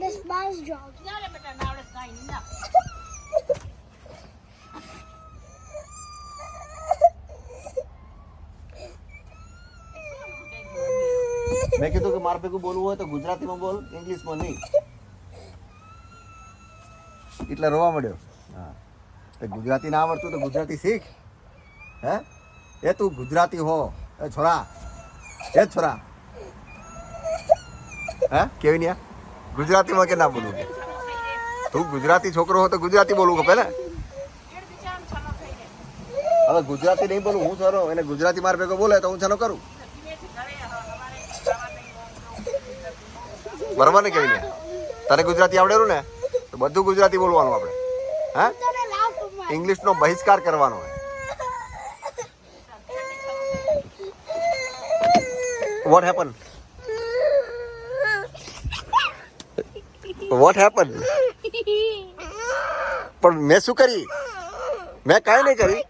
The smash dog. મેં કીધું કે મારે ભેગું બોલવું હોય તો ગુજરાતીમાં બોલ, ઇંગ્લિશમાં નહીં. એટલે રોવા મળ્યો. હા, તો ગુજરાતી ના આવડતું તો ગુજરાતી શીખ. હે એ તું ગુજરાતી હો એ છોરા, એ છોરા. હે કેવી ને ગુજરાતીમાં કે ના બોલવું કે તું ગુજરાતી છોકરો હો તો ગુજરાતી બોલવું ખપે ને. હવે ગુજરાતી નહીં બોલું હું છોરો, એને ગુજરાતી માર ભેગો બોલે તો હું ચાલો કરું. બરાબર ને કેવી ને તને ગુજરાતી આવડેલું ને તો બધું ગુજરાતી બોલવાનું આપણે. હા ઇંગ્લિશનો બહિષ્કાર કરવાનો હોય. What happened? What happened? પણ મેં શું કરી? મેં કાંઈ નહીં કરી.